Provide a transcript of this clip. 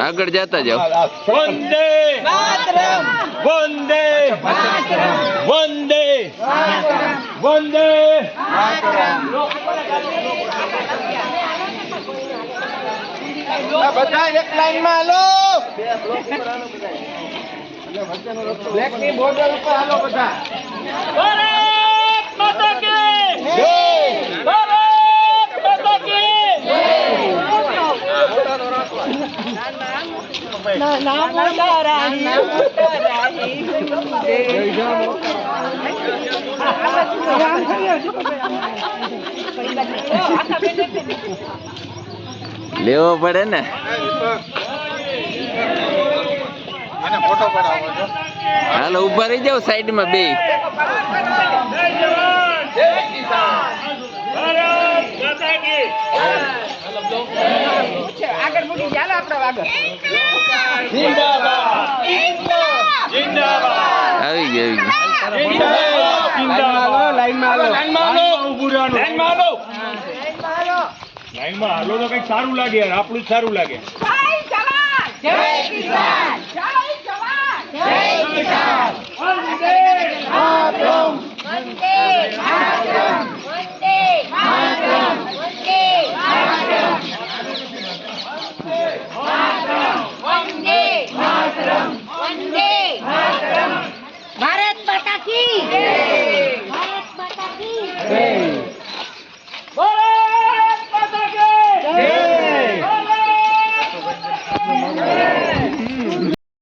આગળ જતા જાઓ. વંદે માતરમ, વંદે માતરમ, વંદે માતરમ, વંદે માતરમ. બધા એક લાઈનમાં હાલો. બ્લેક ની બોર્ડર ઉપર હાલો બધા. ભારત માતા કી જય, ભારત માતા કી જય. ના મોટા રાણી, મોટા રાણી લેવો પડે ને. હાલો ઉભા રહી જાવ સાઈડ માં બે. આગળ મૂકી ચાલો આપણે આગળ. જિંદાબાદ, જિંદાબાદ. આવી ગઈ. લાઈનમાં હાલો તો કઈક સારું લાગે યાર, આપણું જ સારું લાગે. જય કિસાન.